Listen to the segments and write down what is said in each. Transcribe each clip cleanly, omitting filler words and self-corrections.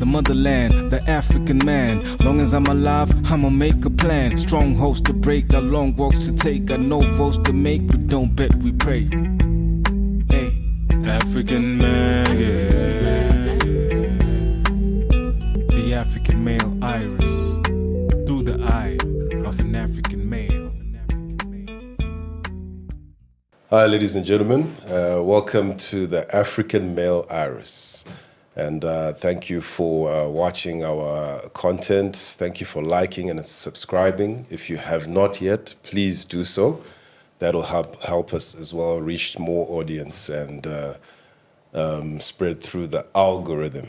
the motherland, the African man. Long as I'm alive, I'ma make a plan. Strongholds to break, got long walks to take, got no votes to make, we don't bet, we pray. Hey, African man, yeah. The African male iris, through the eye of an African male. Hi, ladies and gentlemen. Welcome to the African Male Iris. And thank you for watching our content. Thank you for liking and subscribing. If you have not yet, please do so. That'll help us as well reach more audience and spread through the algorithm.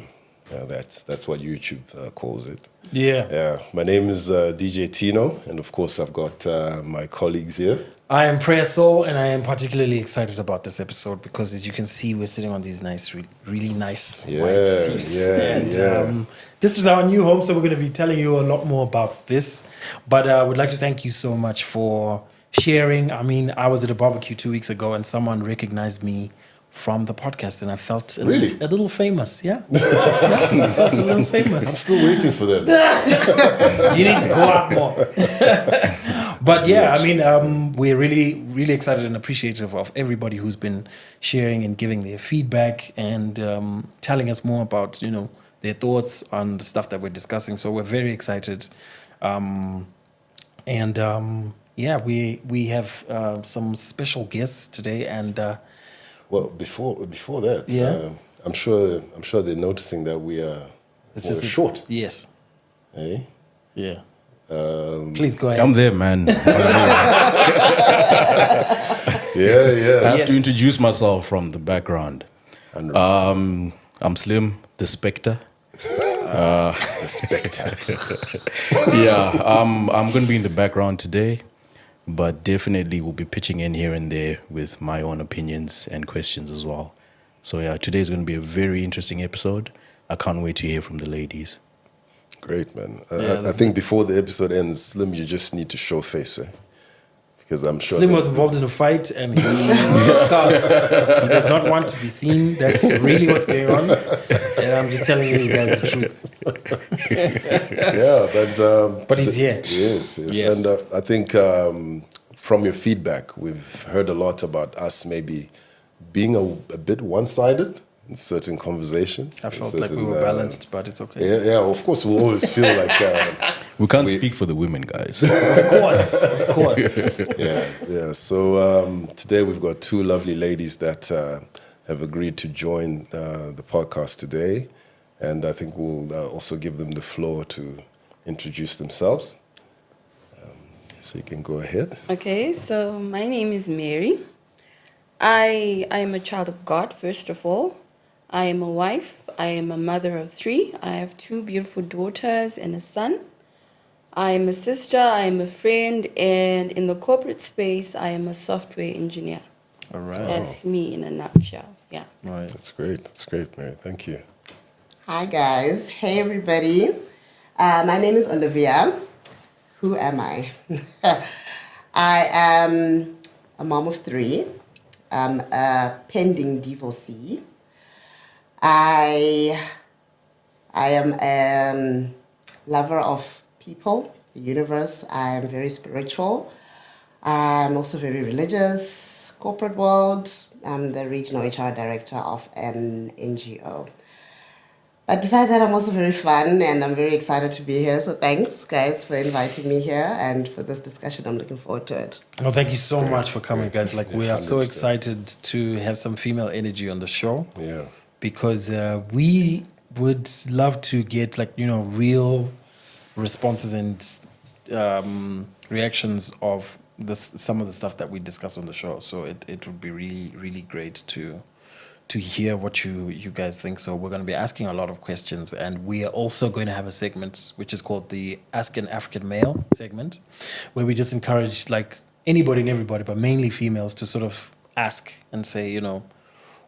That's what YouTube calls it. Yeah. My name is DJ Tino, and of course I've got my colleagues here. I am Prayer Soul, and I am particularly excited about this episode because, as you can see, we're sitting on these nice, really nice white seats. This is our new home, so we're going to be telling you a lot more about this. But I would like to thank you so much for sharing. I mean, I was at a barbecue 2 weeks ago, and someone recognized me from the podcast, and I felt a little famous. Yeah. I felt a little famous. I'm still waiting for them. You need to go out more. But yeah, I mean, we're really excited and appreciative of everybody who's been sharing and giving their feedback and telling us more about, their thoughts on the stuff that we're discussing. So we're very excited. We have some special guests today. And well, before that, I'm sure they're noticing that we are short. Yes. Hey? Yeah. Please go ahead. I'm there, man. Yeah. I have to introduce myself from the background. I'm Slim, the Spectre. The Spectre. I'm going to be in the background today, but definitely will be pitching in here and there with my own opinions and questions as well. So yeah, today is going to be a very interesting episode. I can't wait to hear from the ladies. Great, man. I think before the episode ends, Slim, you just need to show face, because I'm sure Slim was involved in a fight and he does not want to be seen. That's really what's going on. And I'm just telling you guys the truth. But he's here. Yes. And I think from your feedback, we've heard a lot about us maybe being a bit one-sided in certain conversations. I felt like we were balanced, but it's okay. Yeah, of course, we always feel like... we can't speak for the women, guys. Of course. Yeah. So today we've got two lovely ladies that have agreed to join the podcast today. And I think we'll also give them the floor to introduce themselves. So you can go ahead. Okay, so my name is Mary. I am a child of God, first of all. I am a wife. I am a mother of 3. I have 2 beautiful daughters and a son. I am a sister. I am a friend. And in the corporate space, I am a software engineer. All right. That's me in a nutshell. Yeah. Right. That's great, Mary. Thank you. Hi, guys. Hey, everybody. My name is Olivia. Who am I? I am a mom of 3. I'm a pending divorcee. I am a lover of people, the universe. I am very spiritual. I'm also very religious, corporate world. I'm the regional HR director of an NGO. But besides that, I'm also very fun and I'm very excited to be here. So thanks, guys, for inviting me here and for this discussion. I'm looking forward to it. Well, thank you so much for coming, guys. We are so excited to have some female energy on the show. Yeah. Because we would love to get real responses and reactions of some of the stuff that we discuss on the show. So it would be really, really great to hear what you guys think. So we're going to be asking a lot of questions, and we are also going to have a segment which is called the Ask an African Male segment, where we just encourage anybody and everybody, but mainly females, to sort of ask and say,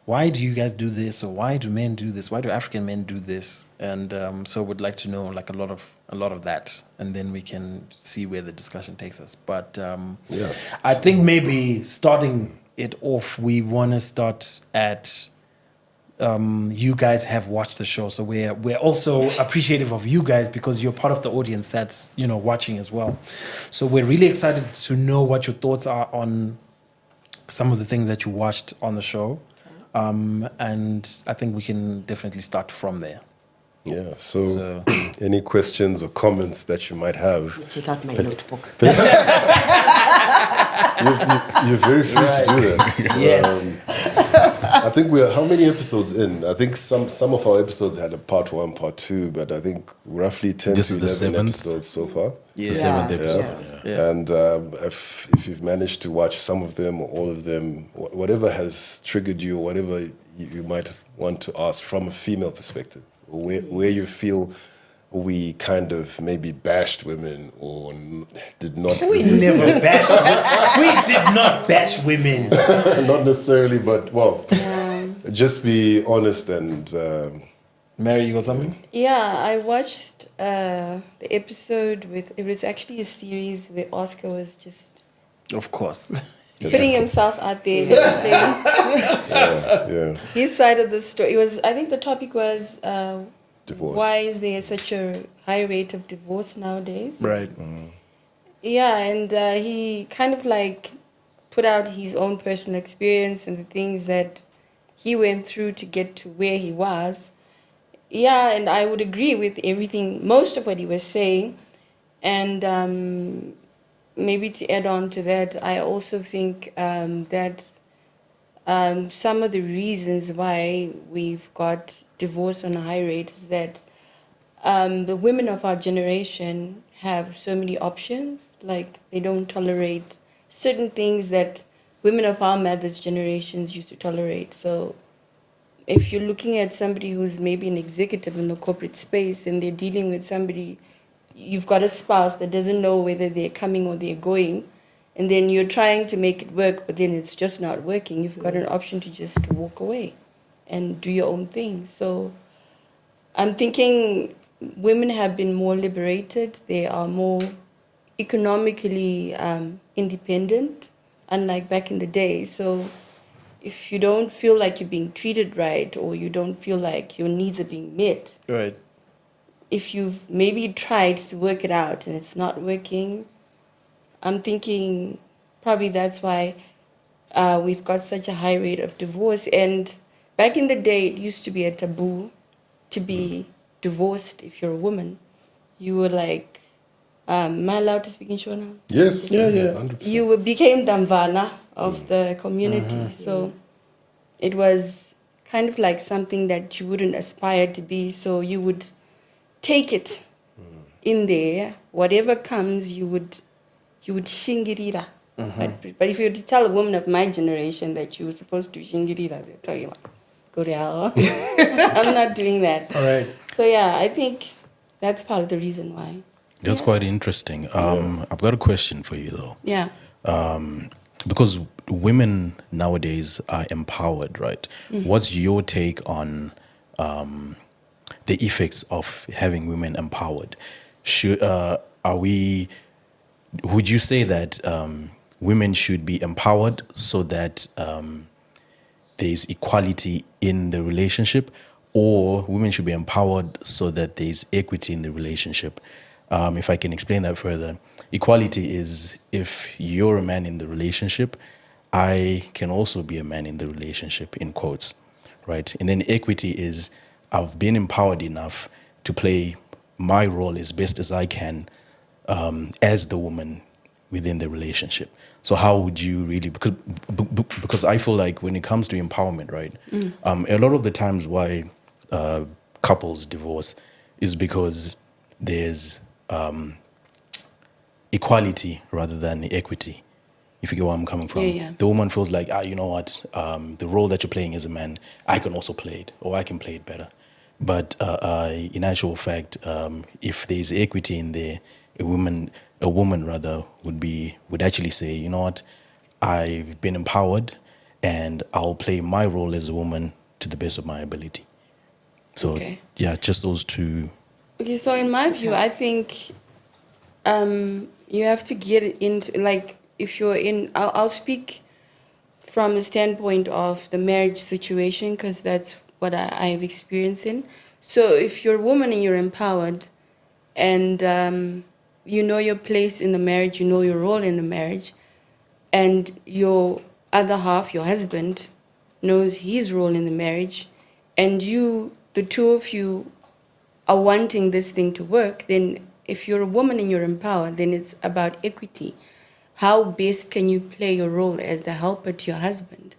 why do you guys do this, or why do men do this? Why do African men do this? And so we'd like to know a lot of that, and then we can see where the discussion takes us. But I think maybe starting it off, we want to start at you guys have watched the show. So we're also appreciative of you guys because you're part of the audience that's watching as well. So we're really excited to know what your thoughts are on some of the things that you watched on the show, and I think we can definitely start from there. Yeah. So, any questions or comments that you might have? Take out my notebook. You're very free to do that. Yes. I think we're how many episodes in? I think some of our episodes had a part 1, part 2, but I think roughly 10 This to is the 11 7th. episodes so far. The 7th episode. Yeah. And if you've managed to watch some of them or all of them, whatever has triggered you, or whatever you might want to ask from a female perspective, or where you feel we kind of maybe bashed women or did not. We never bashed. We did not bash women. Not necessarily, but well, just be honest and. Mary, you got something? Yeah, I watched the episode it was actually a series where Oscar was just Of course. putting himself out there and explaining Yeah, his side of the story. I think the topic was divorce. why is there such a high rate of divorce nowadays? Right. Yeah, and he kind of like put out his own personal experience and the things that he went through to get to where he was. Yeah, and I would agree with everything, most of what he was saying. And maybe to add on to that, I also think that some of the reasons why we've got divorce on a high rate is that the women of our generation have so many options. Like, they don't tolerate certain things that women of our mothers' generations used to tolerate. So if you're looking at somebody who's maybe an executive in the corporate space and they're dealing with somebody, you've got a spouse that doesn't know whether they're coming or they're going, and then you're trying to make it work, but then it's just not working, you've got an option to just walk away and do your own thing. So I'm thinking women have been more liberated. They are more economically independent, unlike back in the day. So if you don't feel like you're being treated right, or you don't feel like your needs are being met, Right. if you've maybe tried to work it out and it's not working, I'm thinking probably that's why we've got such a high rate of divorce. And back in the day, it used to be a taboo to be divorced if you're a woman. You were like, am I allowed to speak in Shona? Yes. Yeah, yeah. 100%. You became Damvana of the community. So it was kind of like something that you wouldn't aspire to be. So you would take it in there. Whatever comes, you would shingirira. But if you were to tell a woman of my generation that you were supposed to shingirira, they'll tell you, go to hell. I'm not doing that. All right. So yeah, I think that's part of the reason why. That's quite interesting. I've got a question for you though. Yeah. Because women nowadays are empowered, right? What's your take on the effects of having women empowered? Would you say that women should be empowered so that there's equality in the relationship, or women should be empowered so that there's equity in the relationship? If I can explain that further, equality is if you're a man in the relationship, I can also be a man in the relationship, in quotes, right? And then equity is I've been empowered enough to play my role as best as I can as the woman within the relationship. So how would you really, because I feel like when it comes to empowerment, right, a lot of the times why couples divorce is because there's equality rather than equity, if you get where I'm coming from. Yeah. The woman feels like, you know what, the role that you're playing as a man, I can also play it, or I can play it better. But in actual fact, if there's equity in there, a woman rather would actually say, you know what, I've been empowered and I'll play my role as a woman to the best of my ability. So yeah, just those two. Okay, so in my view, I think you have to get into, like, if you're in, I'll speak from a standpoint of the marriage situation, because that's what I've experienced in. So if you're a woman and you're empowered, and you know your place in the marriage, you know your role in the marriage, and your other half, your husband, knows his role in the marriage, and you, the two of you, are wanting this thing to work, then if you're a woman and you're empowered, then it's about equity. How best can you play your role as the helper to your husband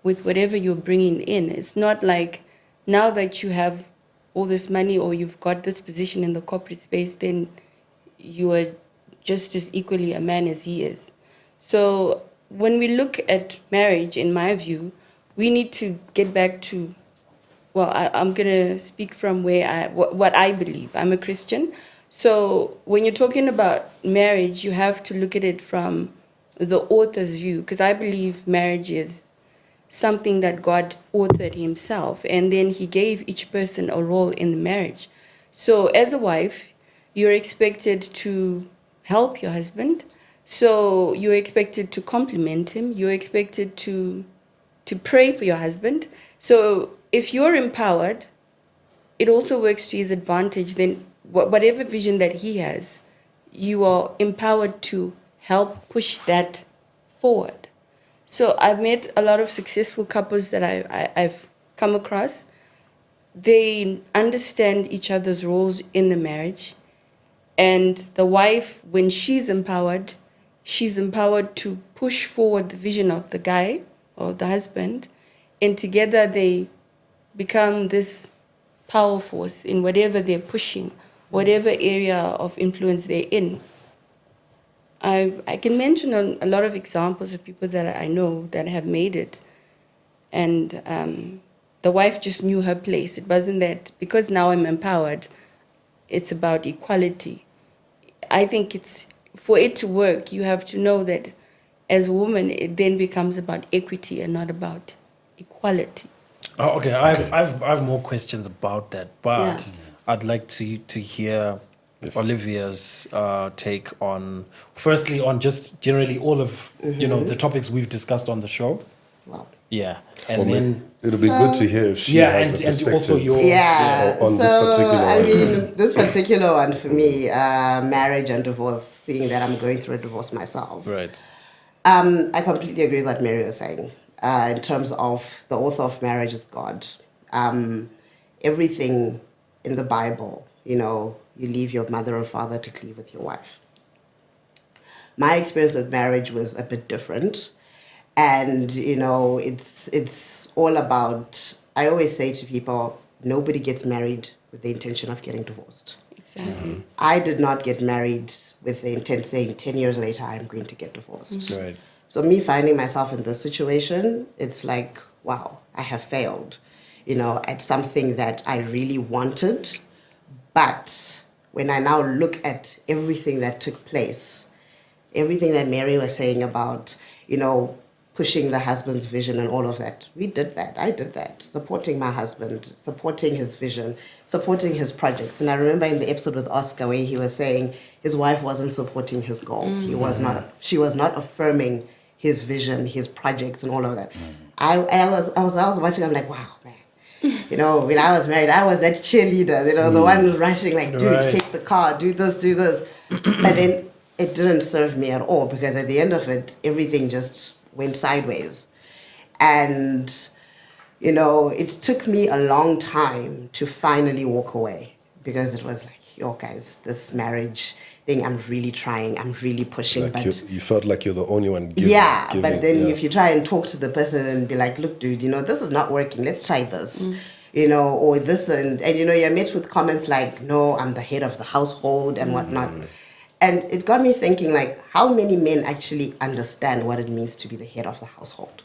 with whatever you're bringing in? It's not like now that you have all this money or you've got this position in the corporate space, then you are just as equally a man as he is. So when we look at marriage, in my view, we need to get back to, well, I'm going to speak from where what I believe. I'm a Christian. So when you're talking about marriage, you have to look at it from the author's view, because I believe marriage is something that God authored himself, and then he gave each person a role in the marriage. So as a wife, you're expected to help your husband. So you're expected to compliment him. You're expected to pray for your husband. So if you're empowered, it also works to his advantage. Then whatever vision that he has, you are empowered to help push that forward. So I've met a lot of successful couples that I've come across. They understand each other's roles in the marriage. And the wife, when she's empowered to push forward the vision of the guy or the husband. And together they become this power force in whatever they're pushing, whatever area of influence they're in. I can mention a lot of examples of people that I know that have made it. And the wife just knew her place. It wasn't that because now I'm empowered, it's about equality. I think it's, for it to work, you have to know that as a woman, it then becomes about equity and not about equality. Oh, okay, I've more questions about that, but Yeah. I'd like to hear Olivia's take on, firstly, on just generally all of the topics we've discussed on the show. Wow. Yeah, and then It'll be good to hear if she has a and perspective. also your on this particular I one. mean, this particular one for me, marriage and divorce, seeing that I'm going through a divorce myself. right. I completely agree with what Mary was saying. In terms of the author of marriage is God. Everything in the Bible, you leave your mother or father to cleave with your wife. My experience with marriage was a bit different. And, it's all about, I always say to people, nobody gets married with the intention of getting divorced. Exactly. I did not get married with the intent saying 10 years later, I'm going to get divorced. Right. So me finding myself in this situation, it's like, wow, I have failed, at something that I really wanted. But when I now look at everything that took place, everything that Mary was saying about, pushing the husband's vision and all of that. We did that. I did that. Supporting my husband, supporting his vision, supporting his projects. And I remember in the episode with Oscar where he was saying his wife wasn't supporting his goal. She was not affirming his vision, his projects and all of that. I was watching, I'm like, wow, man. When I was married, I was that cheerleader, the one rushing like, dude, Right. take the car, do this, do this. But then it didn't serve me at all because at the end of it, everything just went sideways. And, it took me a long time to finally walk away because it was like, yo, guys, this marriage thing, I'm really trying, I'm really pushing. Like but you felt like you're the only one giving. but then if you try and talk to the person and be like, look, dude, this is not working, let's try this. Or this, and you're met with comments like, no, I'm the head of the household and whatnot. And it got me thinking, like, how many men actually understand what it means to be the head of the household?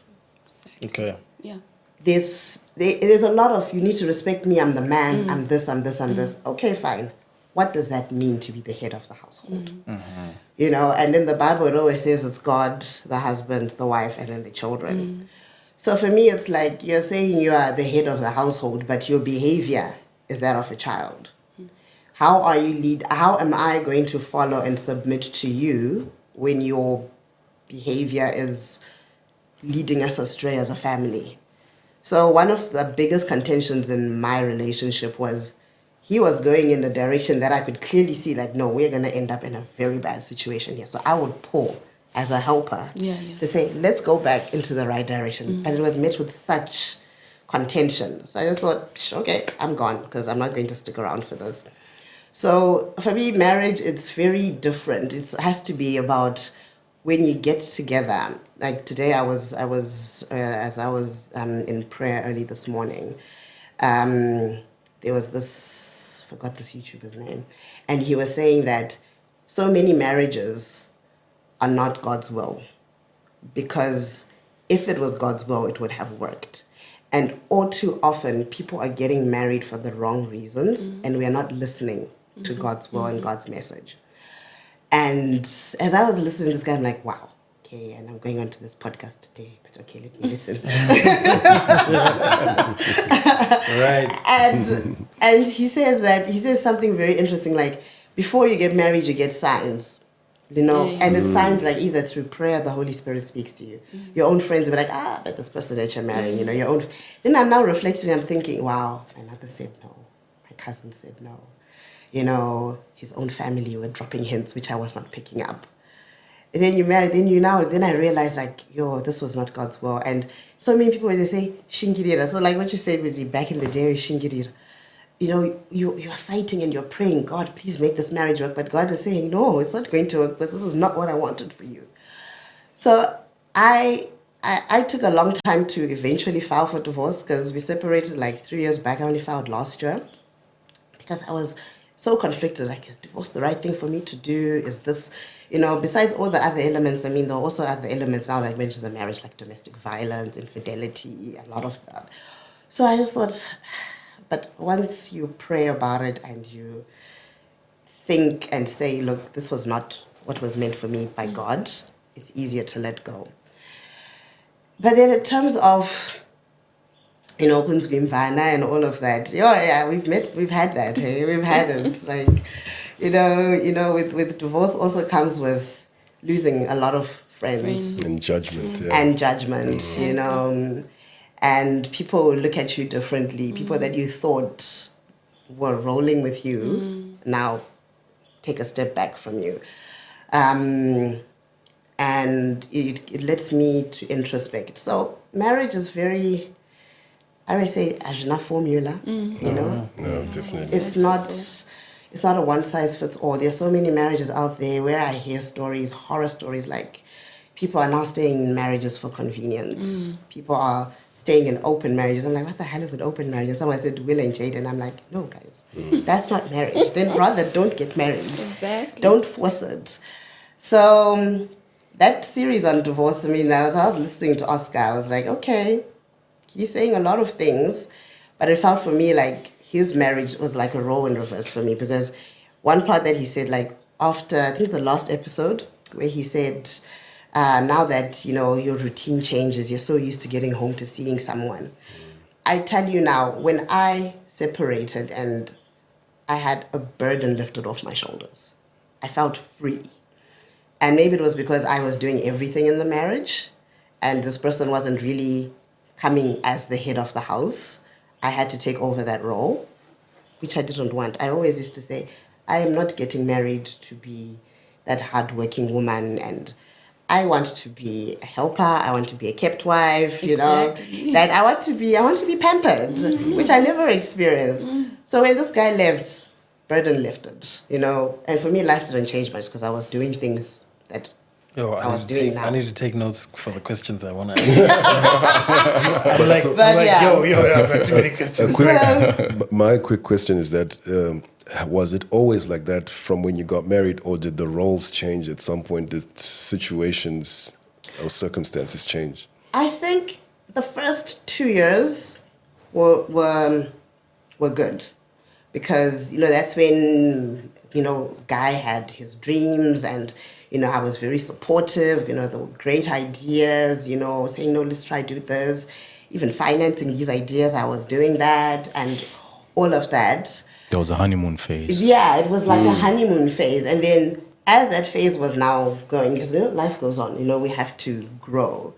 Okay. Yeah. There's a lot of, you need to respect me, I'm the man, I'm this, I'm this, I'm this. Okay, fine. What does that mean to be the head of the household? And in the Bible, it always says it's God, the husband, the wife, and then the children. So for me, it's like you're saying you are the head of the household, but your behavior is that of a child. How am I going to follow and submit to you when your behavior is leading us astray as a family? So one of the biggest contentions in my relationship was he was going in a direction that I could clearly see, like, no, we're going to end up in a very bad situation here. So I would pull as a helper to say, let's go back into the right direction. But it was met with such contention. So I just thought, okay, I'm gone because I'm not going to stick around for this. So for me, marriage, it's very different. It has to be about when you get together. Like today, as I was in prayer early this morning, there was this, I forgot this YouTuber's name, and he was saying that so many marriages are not God's will, because if it was God's will, it would have worked. And all too often, people are getting married for the wrong reasons, and we are not listening to God's will and God's message. And as I was listening to this guy, I'm like, wow, okay, and I'm going on to this podcast today, but okay, let me listen. Right. And he says something very interesting, like, before you get married, you get signs. And it's signs like either through prayer, the Holy Spirit speaks to you. Your own friends will be like, but this person that you're marrying, your own. Then I'm now reflecting, I'm thinking, wow, my mother said no. My cousin said no. His own family were dropping hints, which I was not picking up. And then you marry, then I realized, like, this was not God's will. And so many people, they say, shingirira. So like what you said with back in the day, shingirira. You are fighting and you're praying, God, please make this marriage work. But God is saying, no, it's not going to work because this is not what I wanted for you. So I took a long time to eventually file for divorce because we separated like 3 years back. I only filed last year because I was so conflicted. Like, is divorce the right thing for me to do? Is this, besides all the other elements, there are also other elements now that mention the marriage, like domestic violence, infidelity, a lot of that. So I just thought, but once you pray about it and you think and say, look, this was not what was meant for me by God, it's easier to let go. But then in terms of, Kunzwimvana and all of that, we've had that, hey? We've had it. Like, with divorce also comes with losing a lot of friends. And judgment, And people look at you differently. People that you thought were rolling with you now take a step back from you. And it lets me to introspect. So marriage is very, I would say, ajna formula, No, definitely. It's not a one-size-fits-all. There's so many marriages out there where I hear stories, horror stories, like people are now staying in marriages for convenience. People are staying in open marriages. I'm like, what the hell is an open marriage? And someone said Will and Jade, and I'm like, no, guys, that's not marriage. Then rather don't get married. Exactly. Don't force it. So that series on divorce, as I was listening to Oscar, I was like, okay, he's saying a lot of things, but it felt for me like his marriage was like a role in reverse for me, because one part that he said, like after, I think the last episode, where he said, now that, your routine changes, you're so used to getting home to seeing someone. I tell you now, when I separated and I had a burden lifted off my shoulders, I felt free. And maybe it was because I was doing everything in the marriage and this person wasn't really coming as the head of the house. I had to take over that role, which I didn't want. I always used to say, I am not getting married to be that hardworking woman, and I want to be a helper. I want to be a kept wife. That I want to be pampered, which I never experienced. So when this guy left, burden lifted. And for me, life didn't change much because I was doing things that I was doing now. I need to take notes for the questions I want to ask. I've got too many questions. My quick question is that, was it always like that from when you got married, or did the roles change at some point? Did situations or circumstances change? I think the first 2 years were good, because that's when Guy had his dreams, and I was very supportive. There were great ideas. Saying, no, let's try do this. Even financing these ideas, I was doing that, and all of that. There was a honeymoon phase. Yeah, it was like a honeymoon phase. And then as that phase was now going, because life goes on, we have to grow.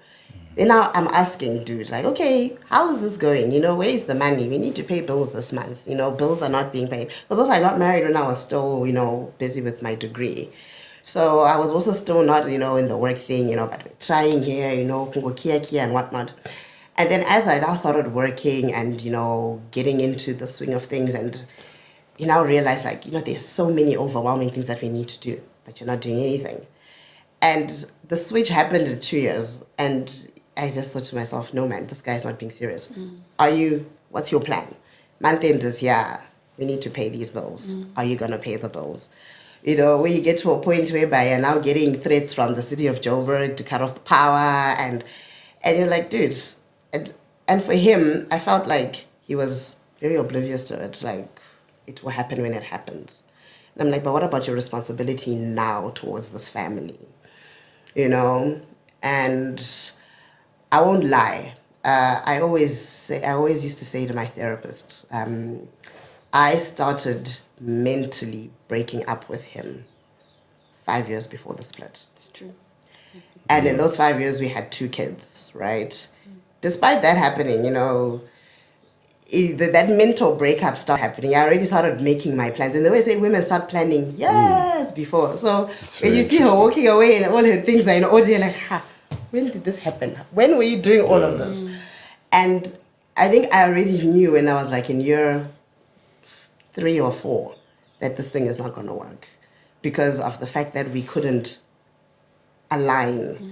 Then now I'm asking, dude, like, okay, how is this going? You know, where is the money? We need to pay bills this month. You know, bills are not being paid. Because also I got married when I was still, you know, busy with my degree. So I was also still not, you know, in the work thing, you know, but we're trying here, you know, kia and whatnot. And then as I now started working and, you know, getting into the swing of things, and you now realize, like, you know, there's so many overwhelming things that we need to do, but you're not doing anything. And the switch happened in 2 years, and I just thought to myself, no, man, this guy's not being serious. What's your plan? Month end is here. We need to pay these bills. Are you going to pay the bills? You know, when you get to a point whereby you're now getting threats from the city of Joburg to cut off the power, and you're like, dude. And for him, I felt like he was very oblivious to it. Like, it will happen when it happens. And I'm like, but what about your responsibility now towards this family? You know? And I won't lie. I always used to say to my therapist, I started mentally breaking up with him 5 years before the split. It's true. And in those 5 years, we had 2 kids, right? Despite that happening, you know, that mental breakup started happening. I already started making my plans. And the way I say women start planning years before. So when you see her walking away and all her things are in order, you're like, when did this happen? When were you doing all of this? And I think I already knew when I was like in year 3 or 4 that this thing is not going to work because of the fact that we couldn't align.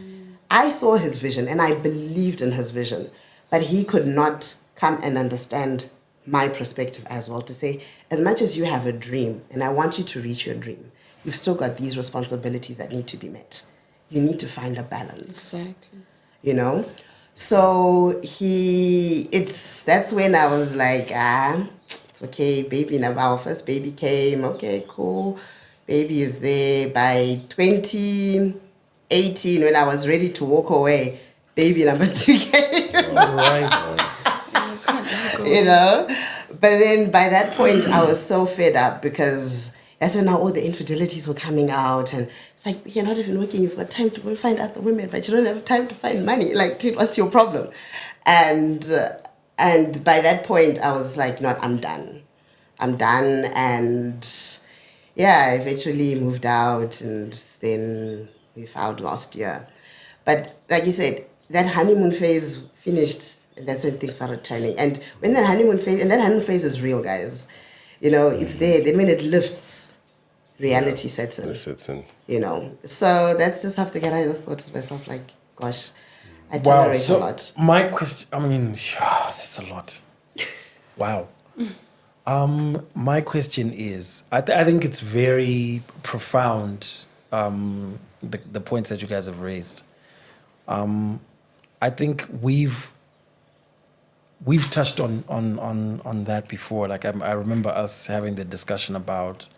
I saw his vision and I believed in his vision, but he could not come and understand my perspective as well, to say, as much as you have a dream and I want you to reach your dream, you've still got these responsibilities that need to be met. You need to find a balance. Exactly. You know? So that's when I was like, it's okay, baby, now our first baby came, okay, cool. Baby is there. By 2018, when I was ready to walk away, baby number 2 came. Right. You know? But then by that point, I was so fed up because that's when now all the infidelities were coming out. And it's like, you're not even working. You've got time to go find other women, but you don't have time to find money. Like, dude, what's your problem? And by that point, I was like, no, I'm done. And yeah, I eventually moved out, and then we filed last year. But like you said, that honeymoon phase finished, and that's when things started turning. And when that honeymoon phase is real, guys, you know, it's there. Then when it lifts, reality sets in. It sets in. You know, so that's just something that I just thought to myself, like, gosh, I tolerate a lot. My question, I mean, that's a lot. Wow. My question is, I think it's very profound, the points that you guys have raised. I think we've touched on that before. Like I remember us having the discussion about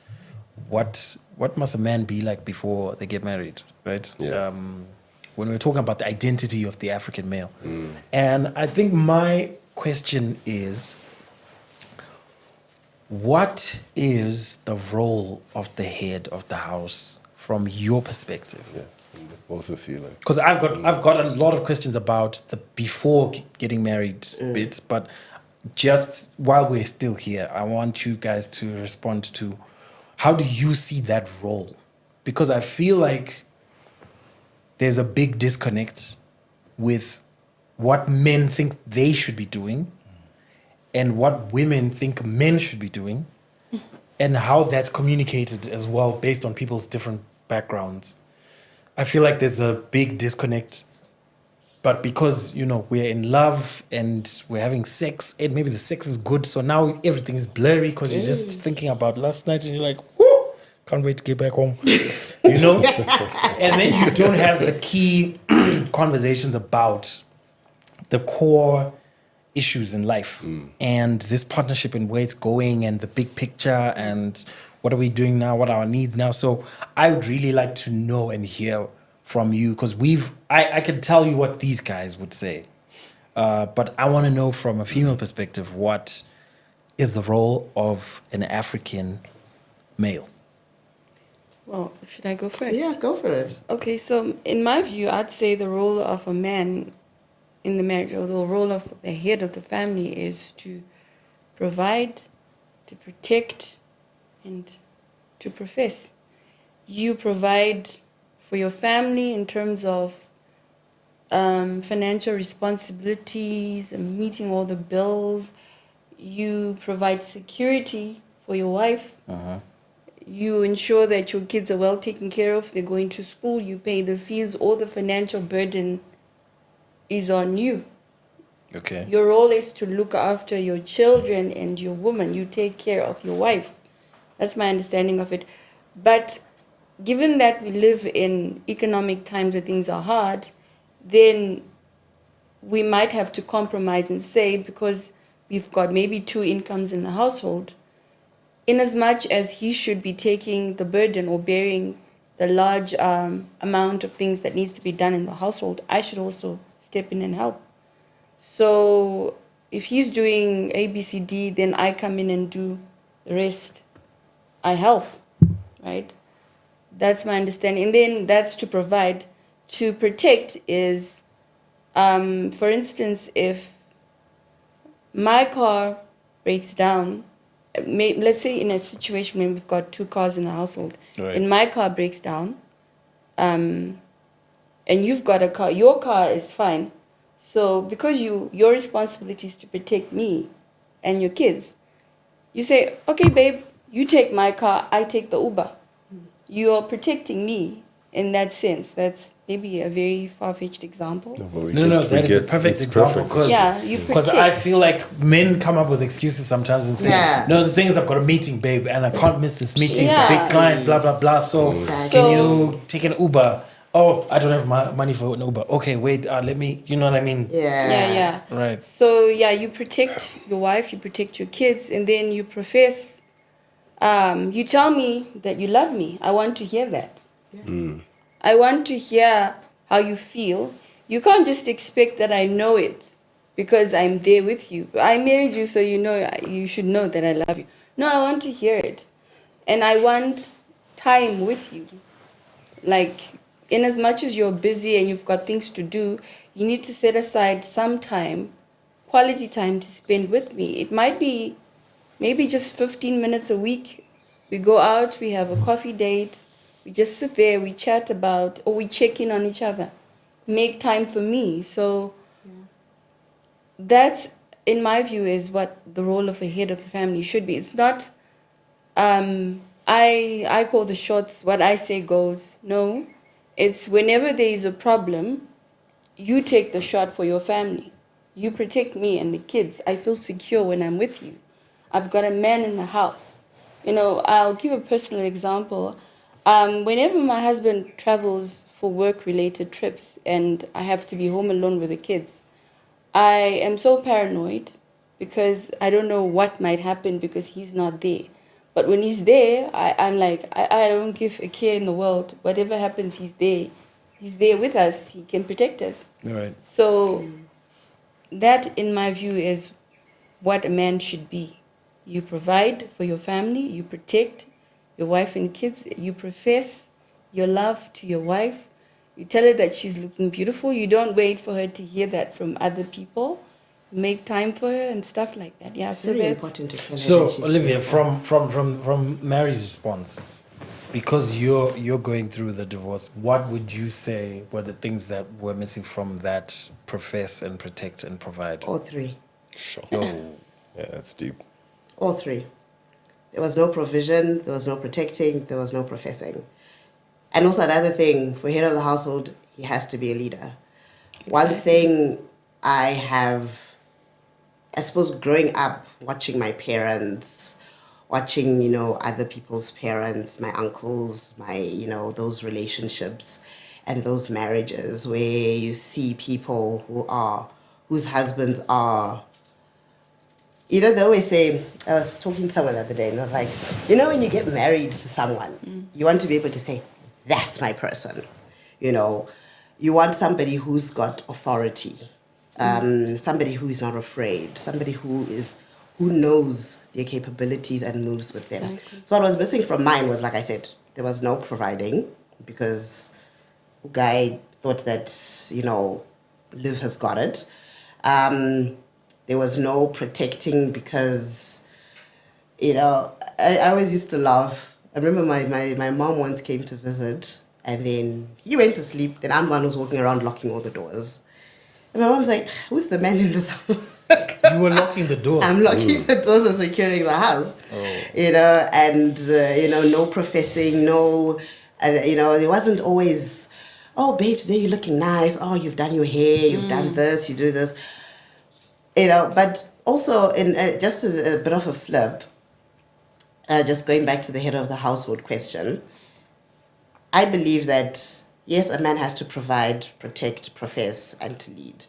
what must a man be like before they get married, right? Yeah. When we're talking about the identity of the African male. And I think my question is, what is the role of the head of the house from your perspective? Yeah. Both of you, like. Because I've got a lot of questions about the before getting married bit, but just while we're still here, I want you guys to respond to, how do you see that role? Because I feel like there's a big disconnect with what men think they should be doing and what women think men should be doing, and how that's communicated as well based on people's different backgrounds. I feel like there's a big disconnect, but because, you know, we're in love and we're having sex, and maybe the sex is good, so now everything is blurry because you're just thinking about last night and you're like, whoo, can't wait to get back home, you know? And then you don't have the key conversations about the core issues in life and this partnership and where it's going and the big picture and what are we doing now, what are our needs now. So I would really like to know and hear from you, because I could tell you what these guys would say, but I want to know from a female perspective, what is the role of an African male? Well, should I go first? Yeah, go for it. Okay, so in my view, I'd say the role of a man in the marriage, or the role of the head of the family is to provide, to protect, and to profess. You provide for your family in terms of financial responsibilities and meeting all the bills. You provide security for your wife. You ensure that your kids are well taken care of. They're going to school. You pay the fees. All the financial burden is on you. Okay. Your role is to look after your children and your woman. You take care of your wife. That's my understanding of it. But given that we live in economic times where things are hard, then we might have to compromise and say, because we've got maybe 2 incomes in the household, in as much as he should be taking the burden or bearing the large amount of things that needs to be done in the household, I should also step in and help. So if he's doing A, B, C, D, then I come in and do the rest. I help, right? That's my understanding. And then that's to provide. To protect is, for instance, if my car breaks down, let's say in a situation where we've got 2 cars in the household, Right. and my car breaks down, and you've got a car, your car is fine. So because your responsibility is to protect me and your kids, you say, okay, babe, you take my car, I take the Uber. You're protecting me in that sense. That's maybe a very far-fetched example. No, that is a perfect example because Yeah, you because protect. I feel like men come up with excuses sometimes and say, Yeah. no, the thing is I've got a meeting, babe, and I can't miss this meeting. It's a Yeah. big client, blah, blah, blah. So Exactly. can you take an Uber? Oh, I don't have money for an Uber. Okay, wait, let me, you know what I mean? Yeah. Right. So yeah, you protect your wife, you protect your kids, and then you profess. You tell me that you love me. I want to hear that. I want to hear how you feel. You can't just expect that I know it because I'm there with you. I married you, so you should know that I love you. No, I want to hear it, and I want time with you. Like, in as much as you're busy and you've got things to do, you need to set aside some time, quality time to spend with me. It might be maybe just 15 minutes a week. We go out, we have a coffee date, we just sit there, we chat about, or we check in on each other. Make time for me. So that's, in my view, is what the role of a head of the family should be. It's not, I call the shots, what I say goes. No, it's whenever there is a problem, you take the shot for your family. You protect me and the kids. I feel secure when I'm with you. I've got a man in the house. I'll give a personal example. Whenever my husband travels for work-related trips and I have to be home alone with the kids, I am so paranoid because I don't know what might happen because he's not there. But when he's there, I'm like, I don't give a care in the world. Whatever happens, he's there. He's there with us. He can protect us. Right. So that, in my view, is what a man should be. You provide for your family. You protect your wife and kids. You profess your love to your wife. You tell her that she's looking beautiful. You don't wait for her to hear that from other people. Make time for her and stuff like that. Yeah, It's so very that's important to tell her So that she's Olivia, beautiful. from Mary's response, because you're going through the divorce, what would you say were the things that were missing from that profess and protect and provide? All 3. Sure. Oh, Yeah, that's deep. All 3. There was no provision, there was no protecting, there was no professing. And also another thing, for head of the household, he has to be a leader. One thing I suppose growing up, watching my parents, watching, other people's parents, my uncles, those relationships and those marriages where you see people whose husbands are, they always say, I was talking to someone the other day and I was like, when you get married to someone, you want to be able to say, that's my person. You want somebody who's got authority, somebody who is not afraid, somebody who knows their capabilities and moves with them. Exactly. So what was missing from mine was, like I said, there was no providing because guy thought that, Liv has got it. There was no protecting because, I always used to laugh. I remember my mom once came to visit, and then he went to sleep. Then I'm the one who's walking around locking all the doors. And my mom's like, who's the man in this house? You were locking the doors. I'm locking the doors and securing the house. No professing, no, there wasn't always, oh, babe, today you're looking nice. Oh, you've done your hair, you've done this, you do this. But also, just as a bit of a flip, just going back to the head of the household question, I believe that, yes, a man has to provide, protect, profess, and to lead.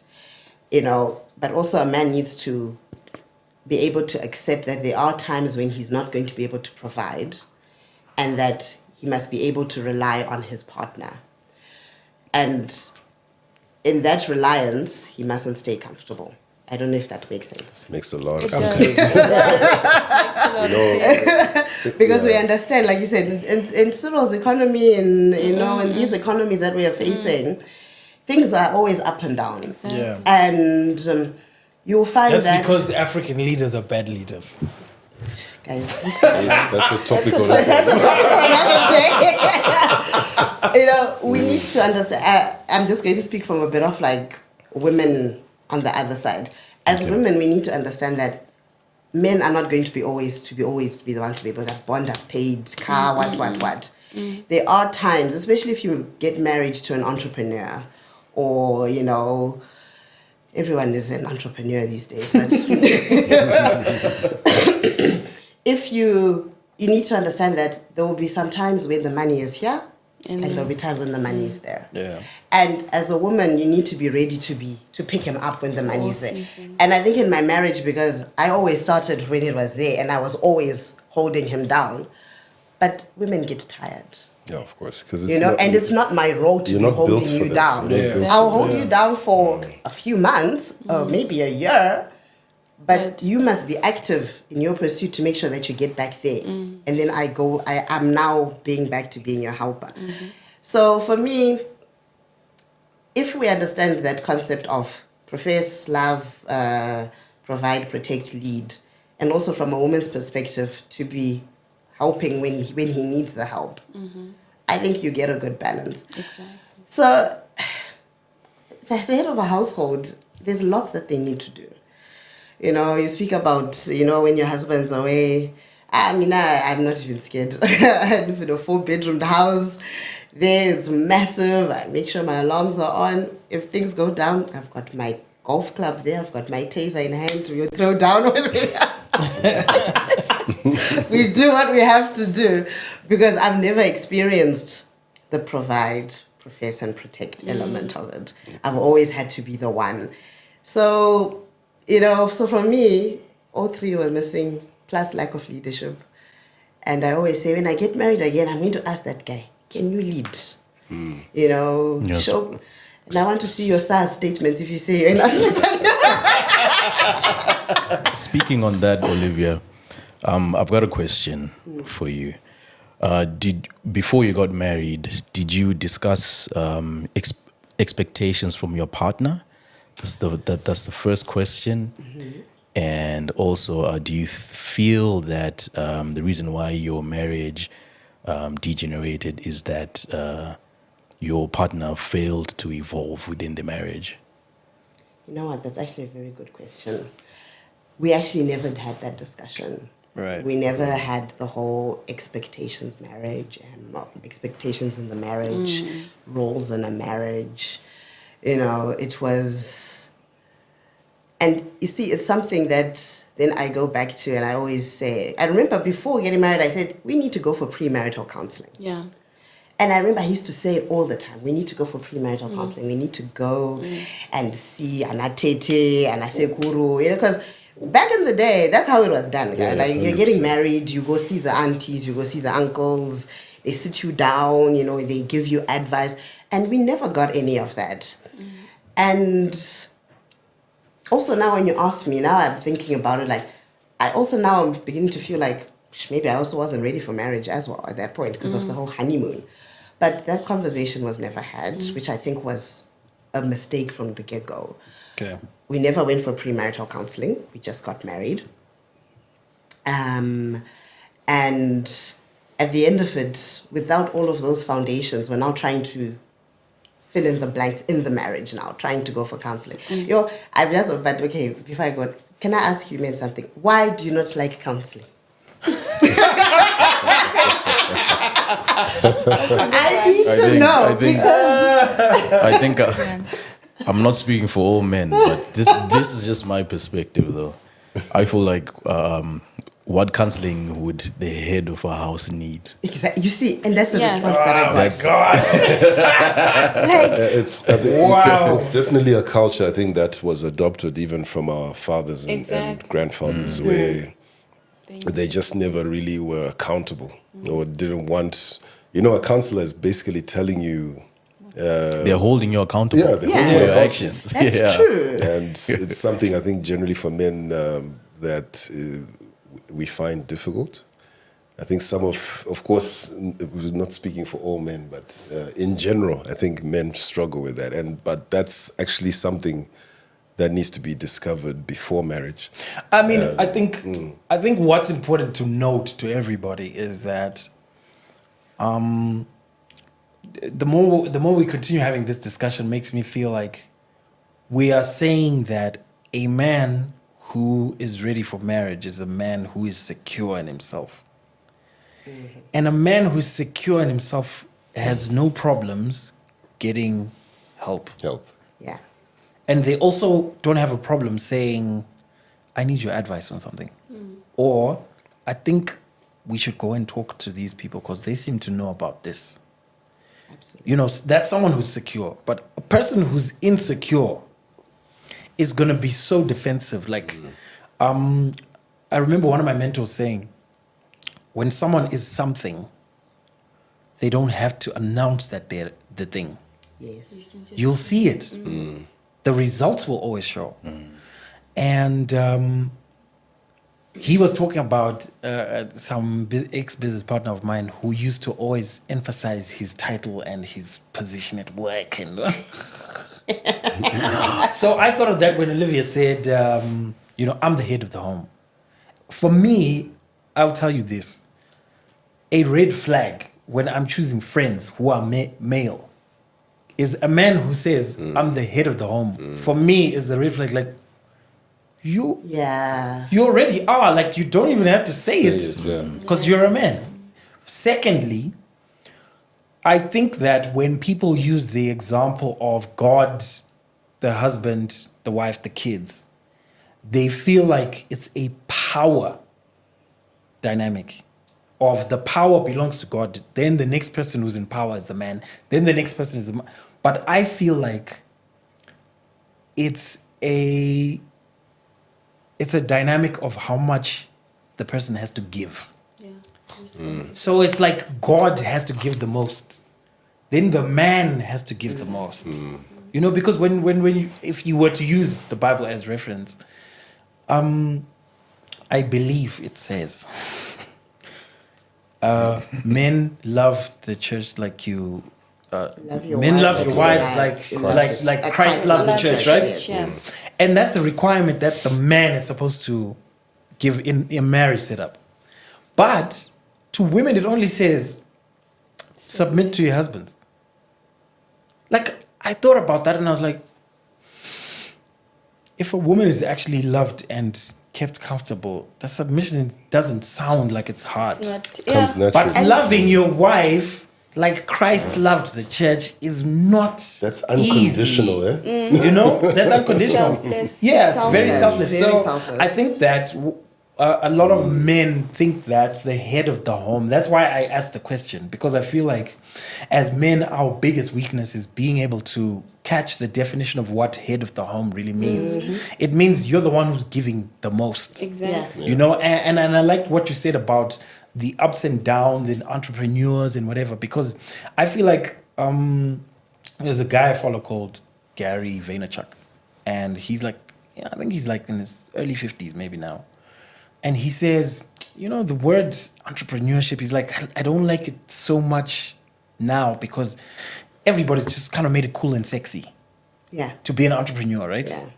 But also a man needs to be able to accept that there are times when he's not going to be able to provide and that he must be able to rely on his partner. And in that reliance, he mustn't stay comfortable. I don't know if that makes sense. Makes a lot of It sense. does. It does. Makes a lot of sense. Because we understand, like you said, in Cyril's economy and, in these economies that we are facing, things are always up and down. Exactly. Yeah. And you'll find That's because African leaders are bad leaders. guys, That's a topic on that's its a own. topic for another day. We need to understand. I'm just going to speak from a bit of like women on the other side. As women, we need to understand that men are not going to be always the ones to be able to have bond, have paid, car, what. There are times, especially if you get married to an entrepreneur, or everyone is an entrepreneur these days, but if you need to understand that there will be some times when the money is here and there'll be times when the money is there. Yeah. And as a woman, you need to be ready to pick him up when the money is there. And I think in my marriage, because I always started when it was there and I was always holding him down, but women get tired. Yeah, of course. Because And it's not my role to you're be not built holding for you that. down. You're not built I'll for hold you down for a few months or maybe a year, but you must be active in your pursuit to make sure that you get back there. And then I'm now back to being your helper. So for me, if we understand that concept of profess, love, provide, protect, lead, and also from a woman's perspective to be helping when he needs the help, I think you get a good balance. Exactly. So as the head of a household, there's lots that they need to do. You speak about, when your husband's away. I'm not even scared. I live in a 4-bedroom house. There it's massive. I make sure my alarms are on. If things go down, I've got my golf club there. I've got my taser in hand. We'll throw down when we do what we have to do, because I've never experienced the provide, profess, and protect element of it. I've always had to be the one. So, so for me, all three were missing, plus lack of leadership. And I always say, when I get married again, I'm going to ask that guy, can you lead? Yes. Show. And I want to see your SARS statements if you say you're not. Speaking on that, Olivia, I've got a question for you. Before you got married, did you discuss expectations from your partner? That's the first question. And also, do you feel that the reason why your marriage degenerated is that your partner failed to evolve within the marriage? You know what? That's actually a very good question. We actually never had that discussion. Right. We never had the whole expectations marriage and expectations in the marriage, roles in a marriage. It was... And you see, it's something that then I go back to and I always say... I remember before getting married, I said, we need to go for premarital counseling. Yeah. And I remember I used to say it all the time. We need to go for premarital counseling. We need to go and see Anatete, Anasekuru, because back in the day, that's how it was done. Yeah, like 100%. you're getting married, you go see the aunties, you go see the uncles, they sit you down, they give you advice. And we never got any of that. And also now when you ask me, now I'm thinking about it, like, I'm beginning to feel like maybe I also wasn't ready for marriage as well at that point because of the whole honeymoon. But that conversation was never had, which I think was a mistake from the get-go. Okay. We never went for premarital counseling. We just got married. And at the end of it, without all of those foundations, we're now trying to fill in the blanks in the marriage now, trying to go for counseling. But okay, before I go, can I ask you, man, something? Why do you not like counseling? I need to know because I think I'm not speaking for all men, but this is just my perspective, though. I feel like what counseling would the head of a house need? exactly. You see, and that's the Yeah. response that I got. It's definitely a culture I think that was adopted even from our fathers and Exactly. grandfathers, where they just never really were accountable or didn't want. A counselor is basically telling you. They're holding you accountable Yeah, they're Yeah. holding for you your accountable. actions. That's yeah. true. And it's something I think generally for men that we find difficult. I think some of course, we're not speaking for all men, but in general, I think men struggle with that. But that's actually something that needs to be discovered before marriage. I mean, I think what's important to note to everybody is that the more we continue having this discussion makes me feel like we are saying that a man who is ready for marriage is a man who is secure in himself. And a man who's secure in himself has no problems getting help. Yeah. And they also don't have a problem saying, I need your advice on something. Or I think we should go and talk to these people because they seem to know about this. Absolutely. That's someone who's secure. But a person who's insecure is going to be so defensive. Like, I remember one of my mentors saying, when someone is something, they don't have to announce that they're the thing. Yes. You'll see it. The results will always show. And he was talking about some ex-business partner of mine who used to always emphasize his title and his position at work. And so I thought of that when Olivia said, I'm the head of the home. For me, I'll tell you this. A red flag when I'm choosing friends who are male is a man who says, I'm the head of the home. For me, is a red flag. Like, you already are. Like, you don't even have to say it because you're a man. Secondly, I think that when people use the example of God, the husband, the wife, the kids, they feel like it's a power dynamic of the power belongs to God. Then the next person who's in power is the man. Then the next person is the man. But I feel like it's a dynamic of how much the person has to give. Yeah. So it's like God has to give the most. Then the man has to give the most. Because if you were to use the Bible as reference, I believe it says, men love the church like you. Men love your wives like Christ loved the church, right? Yes. Yeah. And that's the requirement that the man is supposed to give in a marriage setup. But to women, it only says, submit to your husbands. Like, I thought about that and I was like, if a woman is actually loved and kept comfortable, the submission doesn't sound like it's hard. Comes naturally. But loving your wife like Christ loved the church is not That's unconditional, easy. That's unconditional. Selfless. Yes, very selfless. Very So selfless. I think that a lot of men think that the head of the home. That's why I asked the question, because I feel like as men, our biggest weakness is being able to catch the definition of what head of the home really means. It means you're the one who's giving the most. Exactly. And I liked what you said about the ups and downs and entrepreneurs and whatever, because I feel like there's a guy I follow called Gary Vaynerchuk, and he's like, I think he's like in his early 50s maybe now. And he says, the word entrepreneurship, he's like, I don't like it so much now because everybody's just kind of made it cool and sexy. Yeah. to be an entrepreneur, right? Yeah.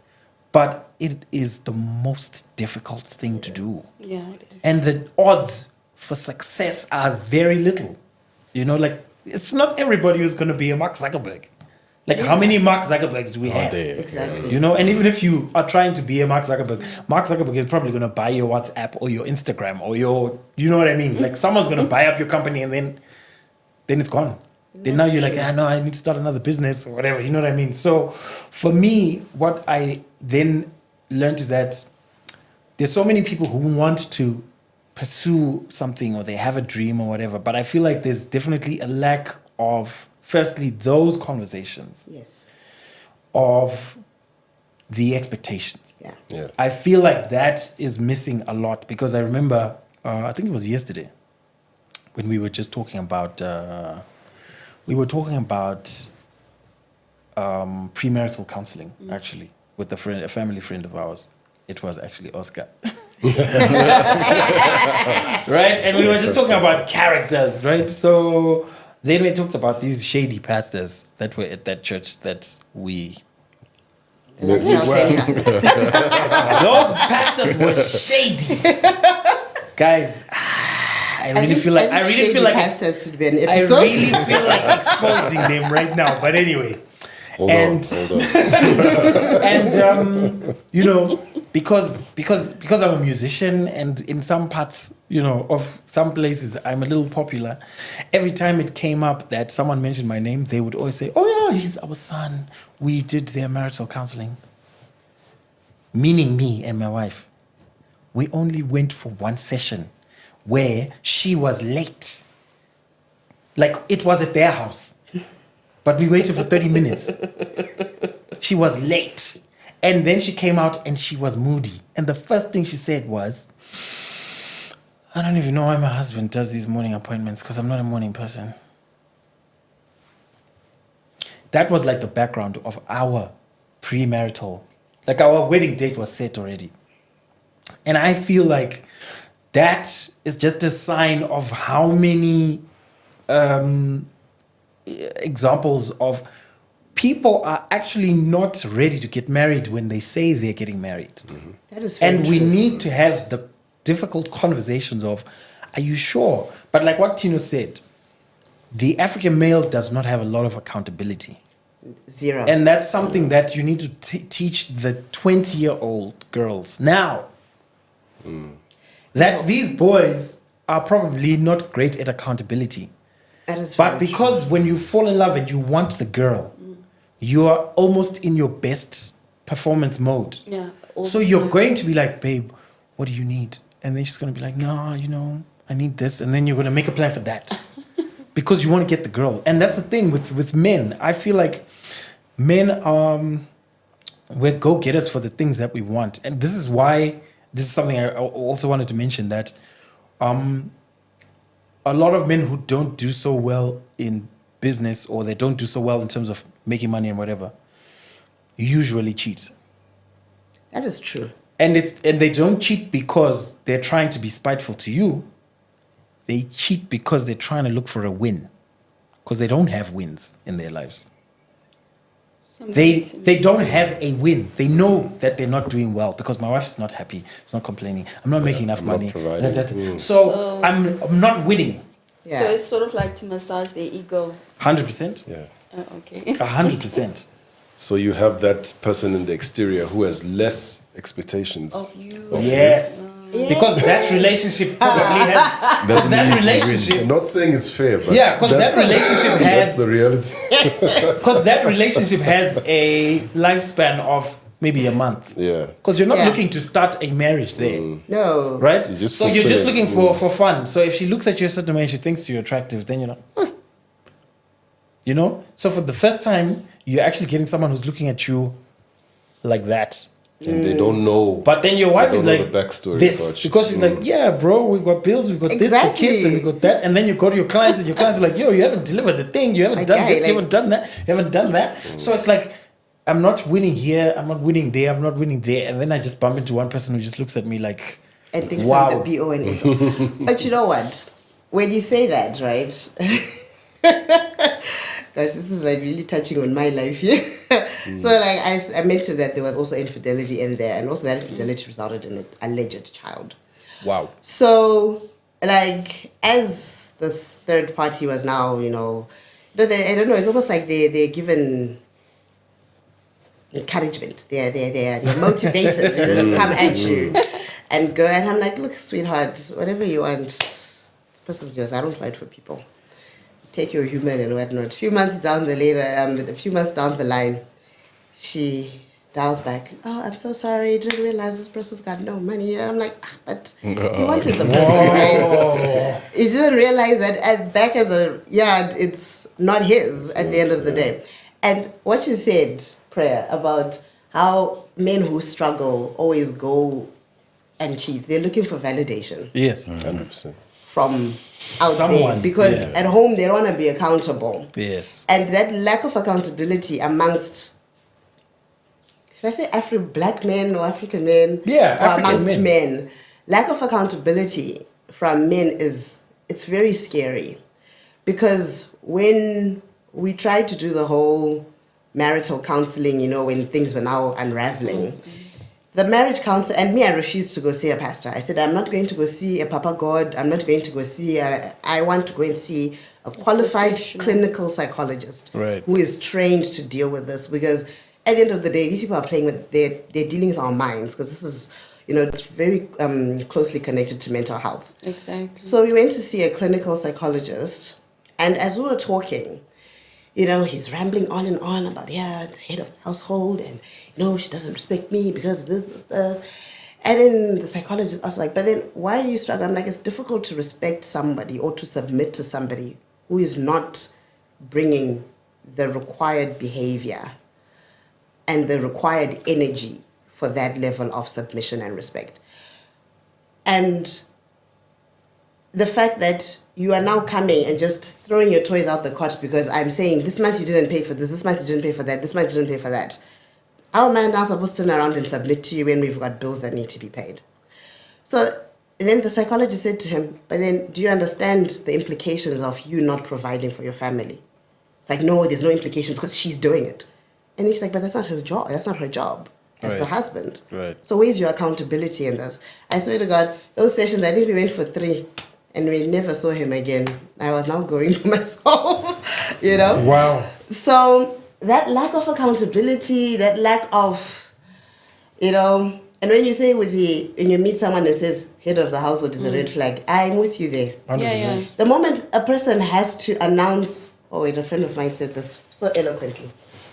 But it is the most difficult thing to do. Yeah, it is. And the odds for success are very little. You know, like, it's not everybody who's going to be a Mark Zuckerberg. Like, how many Mark Zuckerbergs do we have? Exactly. You know, and even if you are trying to be a Mark Zuckerberg is probably going to buy your WhatsApp or your Instagram or your, you know what I mean? Like, someone's going to buy up your company and then it's gone. Then now you're like, no, I need to start another business or whatever. You know what I mean? So for me, what I then learned is that there's so many people who want to pursue something or they have a dream or whatever, but I feel like there's definitely a lack of, firstly, those conversations, Yes. of the expectations. Yeah. Yeah. I feel like that is missing a lot because I remember, I think it was yesterday, when we were just talking about, premarital counseling, actually, with a family friend of ours. It was actually Oscar. Right? And we were just talking about characters, right? So then we talked about these shady pastors that were at that church that we... Those pastors were shady. Guys, I really feel like pastors should be an I episode. really feel like exposing them right now. But anyway. Hold on. And you know, because I'm a musician and in some parts, you know, of some places I'm a little popular, every time it came up that someone mentioned my name, they would always say, "Oh yeah, he's our son. We did their marital counseling." Meaning me and my wife. We only went for one session where she was late. Like it was at their house. But we waited for 30 minutes. She was late. And then she came out and she was moody. And the first thing she said was, "I don't even know why my husband does these morning appointments because I'm not a morning person." That was like the background of our premarital. Like our wedding date was set already. And I feel like that is just a sign of how many examples of people are actually not ready to get married when they say they're getting married. Mm-hmm. That is very And we true. need to have the difficult conversations of, are you sure? But like what Tino said, the African male does not have a lot of accountability. Zero. And that's something that you need to teach the 20-year-old girls now. That these boys are probably not great at accountability. That is But very because when you fall in love and you want the girl, you are almost in your best performance mode. Yeah. all So the you're time. going to be like, "Babe, what do you need?" And then she's going to be like, "No, you know, I need this." And then you're going to make a plan for that. Because you want to get the girl. And that's the thing with men. I feel like men, we're go-getters for the things that we want. And this is why, this is something I also wanted to mention, that a lot of men who don't do so well in business or they don't do so well in terms of making money and whatever, usually cheat. That is true. And they don't cheat because they're trying to be spiteful to you. They cheat because they're trying to look for a win. Because they don't have wins in their lives. They don't have a win. They know that they're not doing well because my wife is not happy. She's not complaining. I'm not making enough I'm not money. providing. So I'm not winning. Yeah. So it's sort of like to massage their ego. 100%. Yeah. Okay. 100%. So you have that person in the exterior who has less expectations. Of you. Yes. Because that relationship probably has. That's that the easy relationship. win. I'm not saying it's fair, but Yeah, 'cause that that's- relationship that's has- the reality. Because that relationship has a lifespan of maybe a month. Yeah. Because you're not Yeah. looking to start a marriage there. No. Right? You're just So you're just fulfilling. looking for fun. So if she looks at you a certain way and she thinks you're attractive, then you're like, you know? So for the first time, you're actually getting someone who's looking at you like that. And they don't know. But then your wife They is don't know like the backstory this about you. because she's like, yeah, bro, we got bills, we got this for Exactly. kids, and we got that. And then you go to your clients, and your clients are like, yo, you haven't delivered the thing, you haven't done Okay, this, you like- haven't done that, you haven't done that. So it's like, I'm not winning here, I'm not winning there, I'm not winning there, and then I just bump into one person who just looks at me like, And thinks wow. I'm the BO and AO. But you know what? When you say that, right? Gosh, this is like really touching on my life here. So like I mentioned that there was also infidelity in there, and also that infidelity resulted in an alleged child. Wow. So like as this third party was now, I don't know, it's almost like they're given encouragement. They're motivated to come at you and go. And I'm like, look, sweetheart, whatever you want, this person's yours. I don't fight for people. Take your human and whatnot. A few months down the line, she dials back. Oh, I'm so sorry. Didn't realize this person's got no money. And I'm like, but you wanted the person, right? You didn't realize that back at the yard, it's not his at the end of the day. And what you said, Prayer, about how men who struggle always go and cheat. They're looking for validation. Yes. 100%. From out Someone, there. Because yeah. at home, they don't want to be accountable. Yes. And that lack of accountability amongst, should I say black men or African men? Yeah, or African amongst men. men. Lack of accountability from men it's very scary. Because when we tried to do the whole marital counseling, when things were now unraveling, the marriage counselor, and me, I refused to go see a pastor. I said, I'm not going to go see a Papa God. I'm not going to go see I want to go and see a qualified clinical psychologist Right. who is trained to deal with this. Because at the end of the day, these people are playing with, they're dealing with our minds, because this is, it's very closely connected to mental health. Exactly. So we went to see a clinical psychologist, and as we were talking, he's rambling on and on about, the head of the household, and, she doesn't respect me because of this. And then the psychologist asked, but then why are you struggling? I'm like, it's difficult to respect somebody or to submit to somebody who is not bringing the required behavior and the required energy for that level of submission and respect. And the fact that you are now coming and just throwing your toys out the cot because I'm saying, this month you didn't pay for this month you didn't pay for that, this month you didn't pay for that. How am I now supposed to turn around and submit to you when we've got bills that need to be paid? So then the psychologist said to him, but then do you understand the implications of you not providing for your family? It's like, no, there's no implications because she's doing it. And he's like, but that's not his job. That's not her job as the husband. Right. So where's your accountability in this? I swear to God, those sessions, I think we went for 3 and we never saw him again. I was now going for myself, Wow. So that lack of accountability, that lack of, and when you say, when you meet someone that says head of the household is a red flag, I'm with you there. 100%. Yeah. The moment a person has to announce, a friend of mine said this so eloquently,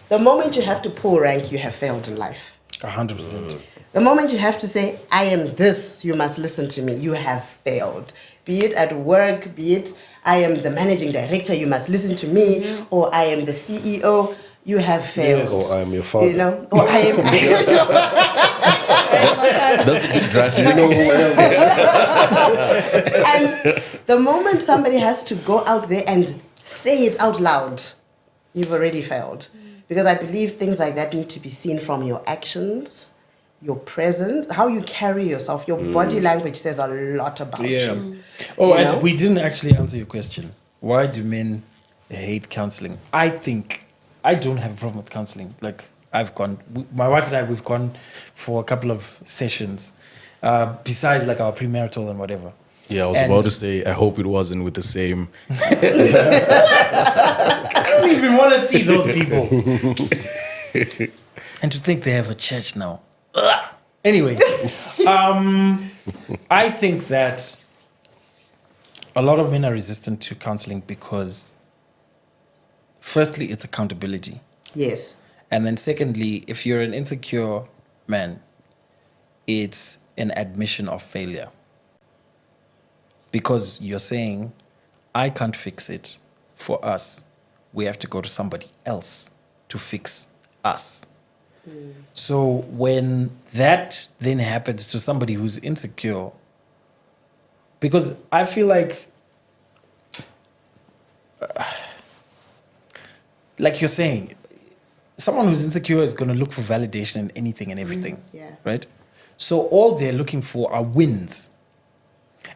the moment you have to pull rank, you have failed in life. 100%. The moment you have to say, I am this, you must listen to me, you have failed. Be it at work, be it, I am the managing director, you must listen to me, or I am the CEO, you have failed. Yes. Or I am your father. Or I am... That's a bit drastic. And the moment somebody has to go out there and say it out loud, you've already failed. Because I believe things like that need to be seen from your actions, your presence, how you carry yourself. Your body language says a lot about you. Oh, You and know? we didn't actually answer your question. Why do men hate counseling? I think I don't have a problem with counseling. Like, my wife and I, we've gone for a couple of sessions, besides like our premarital and whatever. Yeah, I was about to say, I hope it wasn't with the same. I don't even want to see those people. And to think they have a church now. Ugh. Anyway, I think that a lot of men are resistant to counseling because, firstly, it's accountability. Yes. And then secondly, if you're an insecure man, it's an admission of failure. Because you're saying, I can't fix it for us. We have to go to somebody else to fix us. So when that then happens to somebody who's insecure, because I feel like you're saying, someone who's insecure is going to look for validation in anything and everything. Yeah. Right? So all they're looking for are wins.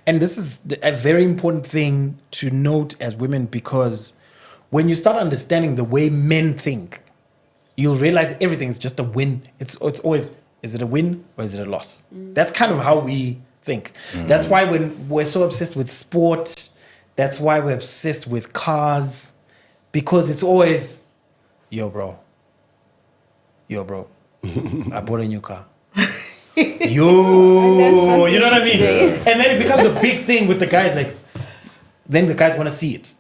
And this is a very important thing to note as women, because when you start understanding the way men think, you'll realize everything is just a win. It's always, is it a win or is it a loss? That's kind of how we think. That's why when we're so obsessed with sport, that's why we're obsessed with cars, because it's always, yo, bro, I bought a new car. Yo, you know what I mean? And then it becomes a big thing with the guys, like, then the guys want to see it.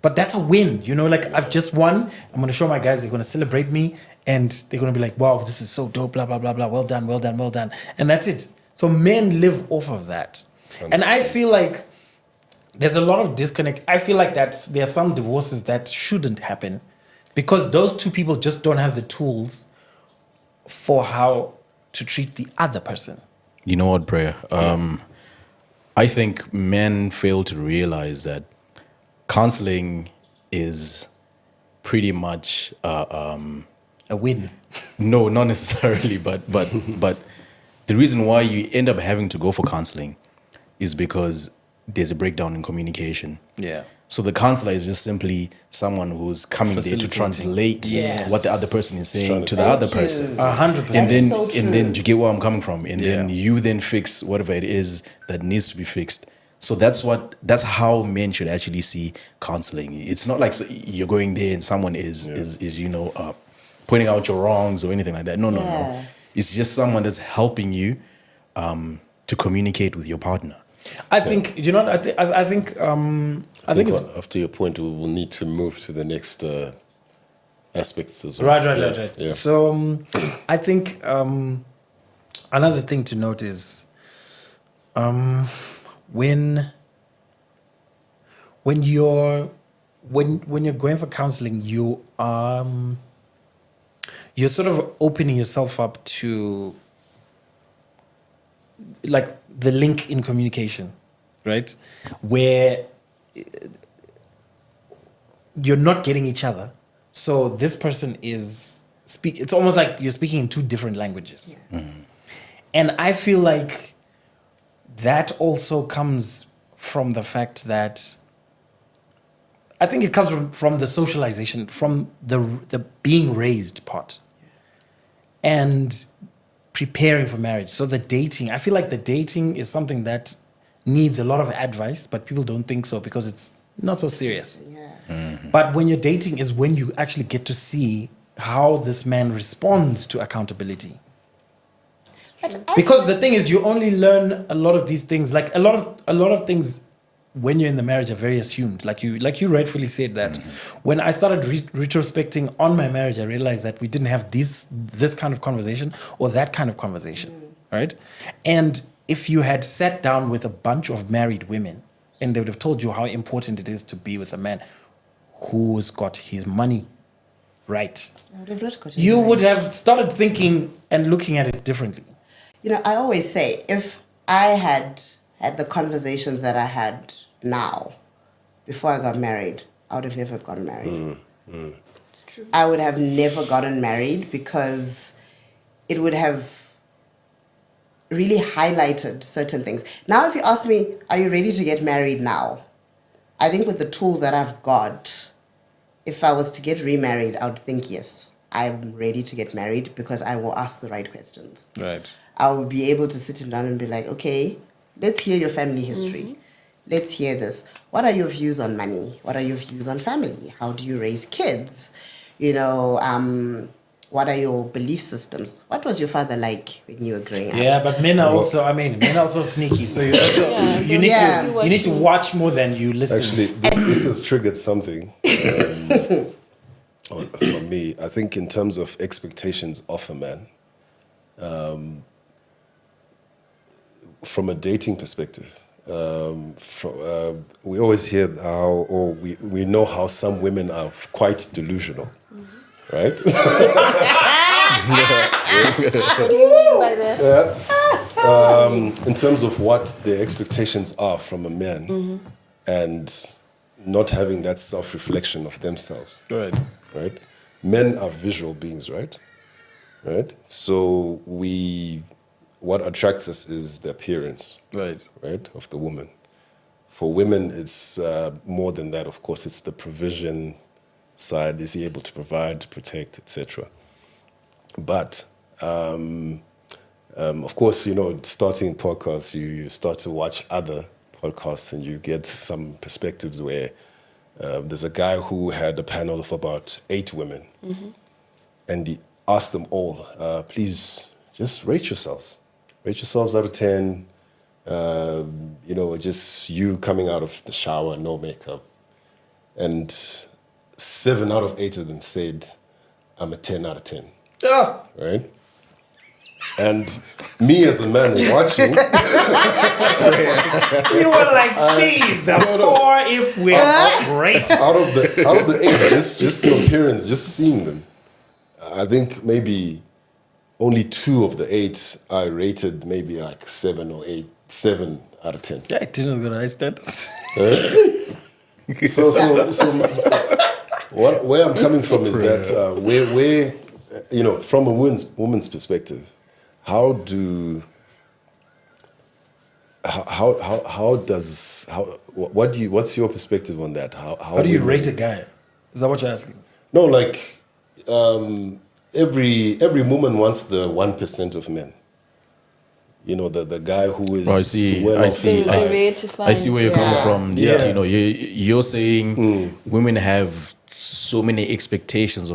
But that's a win, you know, like I've just won. I'm going to show my guys, they're going to celebrate me and they're going to be like, wow, this is so dope, blah, blah, blah, blah. Well done, well done, well done. And that's it. So men live off of that. And I feel like there's a lot of disconnect. I feel like there are some divorces that shouldn't happen because those two people just don't have the tools for how to treat the other person. You know what, Brea? I think men fail to realize that counseling is pretty much A win. no, not necessarily, but the reason why you end up having to go for counseling is because there's a breakdown in communication. Yeah. So the counselor is just simply someone who's coming there to Facilitating. translate Yes. what the other person is saying Trying to to the say. other person. 100%. And then so and then you get where I'm coming from. And then Yeah. you then fix whatever it is that needs to be fixed. So that's how men should actually see counseling. It's not like you're going there and someone is pointing out your wrongs or anything like that. No. It's just someone that's helping you to communicate with your partner. I think, you know, I think it's after your point, we will need to move to the next aspects as well. right. Yeah. So I think another thing to note is when you're going for counseling, you're sort of opening yourself up to like the link in communication, right? Where you're not getting each other. So this person is it's almost like you're speaking in two different languages. And I feel like that also comes from the fact that I think it comes from the socialization, from the being raised part. And preparing for marriage. So the dating, I feel like the dating is something that needs a lot of advice, but people don't think so because it's not so serious. Yeah. But when you're dating is when you actually get to see how this man responds to accountability. Because the thing is, you only learn a lot of these things. Like a lot of things when you're in the marriage are very assumed. Like you rightfully said that. When I started retrospecting on my marriage, I realized that we didn't have this kind of conversation or that kind of conversation, right? And if you had sat down with a bunch of married women and they would have told you how important it is to be with a man who's got his money right, I would have not got you married. would have started thinking and looking at it differently. You know, I always say, if I had the conversations that I had now, before I got married, I would have never gotten married. It's true. I would have never gotten married because it would have really highlighted certain things. Now, if you ask me, are you ready to get married now? I think with the tools that I've got, if I was to get remarried, I would think, yes, I'm ready to get married because I will ask the right questions. Right. I will be able to sit him down and be like, okay, let's hear your family history. Let's hear this. What are your views on money? What are your views on family? How do you raise kids? You know, what are your belief systems? What was your father like when you were growing up? Yeah, but men are also sneaky. So you also you need to watch more than you listen. Actually, this has triggered something for me. I think in terms of expectations of a man, from a dating perspective, we always hear how, or we know how some women are quite delusional, right? What do you mean by that? In terms of what the expectations are from a man, and not having that self-reflection of themselves. Right. Right? Men are visual beings, right? Right? So what attracts us is the appearance, Right. right, of the woman. For women, it's more than that, of course. It's the provision, side? Is he able to provide, protect, etc.? But of course, starting podcasts, you start to watch other podcasts and you get some perspectives where there's a guy who had a panel of about 8 women, and he asked them all, please just rate yourselves. Rate yourselves out of 10. Just you coming out of the shower, no makeup. And 7 out of 8 of them said, I'm a 10 out of 10. Yeah. Right? And me as a man watching, You were like, she's a 4 if we're great. out of the 8, just the appearance, just seeing them, I think maybe only 2 of the 8 I rated maybe like 7 or 8, 7 out of 10. Yeah, I didn't got high standards. So where I'm coming from is that where from a woman's perspective, what's your perspective on that? How do you rate a guy? Is that what you're asking? No, like every woman wants the 1% of men. The guy who is I see well off. I see where you're coming from. Yeah. Tino. You're saying women have so many expectations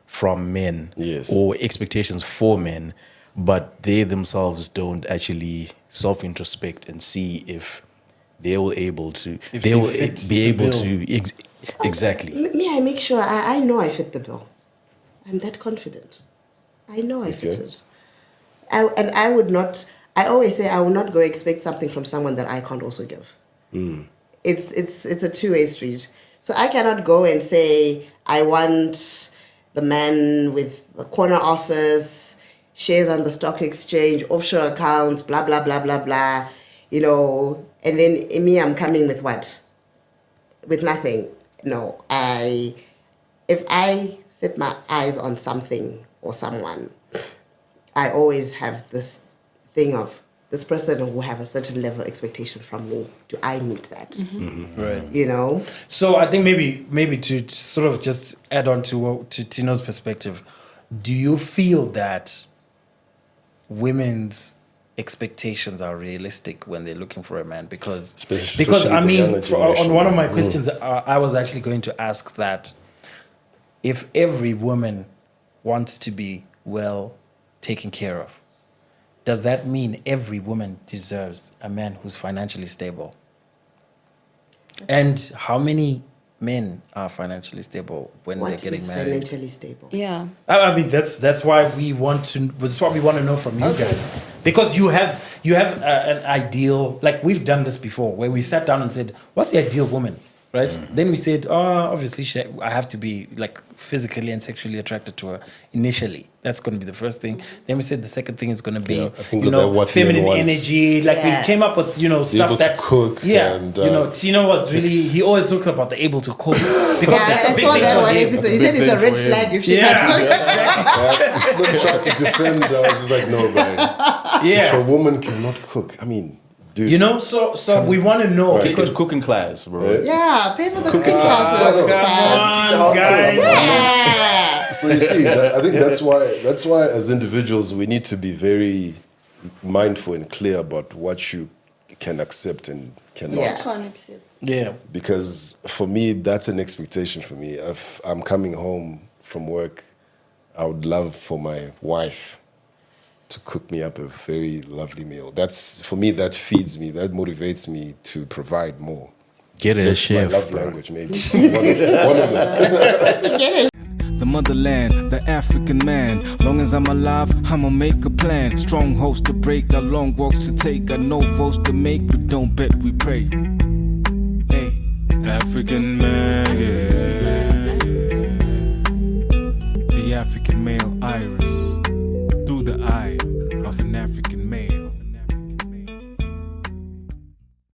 from men, Yes. or expectations for men, but they themselves don't actually self-introspect and see if they will able to. If They they will fit be the able bill. to exactly. Me, I make sure I know I fit the bill. I'm that confident. I know I fit Okay. it. I would not. I always say I will not go expect something from someone that I can't also give. It's a two-way street. So I cannot go and say I want the man with the corner office, shares on the stock exchange, offshore accounts, blah blah blah blah blah, and then me, I'm coming with what? With nothing. No, if I set my eyes on something or someone, I always have this thing of this person who have a certain level of expectation from me. Do I meet that? Right. So I think maybe to sort of just add on to Tino's perspective, do you feel that women's expectations are realistic when they're looking for a man? Because Especially I the mean, younger on generation. one of my questions, I was actually going to ask that if every woman wants to be well taken care of, does that mean every woman deserves a man who's financially stable? And how many men are financially stable when what they're getting is married? financially stable? Yeah. I mean, that's why we want to. That's what we want to know from you guys, because you have an ideal. Like we've done this before, where we sat down and said, "What's the ideal woman?" Right? Then we said, obviously, I have to be like physically and sexually attracted to her initially. That's going to be the first thing. Then we said the second thing is going to be, I think that what feminine men want. energy. Like we came up with, stuff able to that cook Yeah, and, Tino was really. He always talks about the able to cook because that's a I big saw thing that for one him. episode. He said it's a red flag if she can't cook. It's not trying to defend. I was just like, no, man. If a Yeah, woman cannot cook, I mean, dude. So we want to know Take a because cooking class, bro. Yeah, pay for the cooking Come classes. come fam. on, guys. Yeah. So you see, I think that's why as individuals we need to be very mindful and clear about what you can accept and cannot. Yeah. Can't accept. Yeah. Because for me, that's an expectation for me. If I'm coming home from work, I would love for my wife to cook me up a very lovely meal. That's, for me, that feeds me, that motivates me to provide more. Get It's it, just my chef. love language, maybe. one of them. The motherland, the African man. Long as I'm alive, I'ma make a plan. Strong hosts to break, got long walks to take, got no votes to make, but don't bet we pray. Hey, African man, yeah. The African male iris.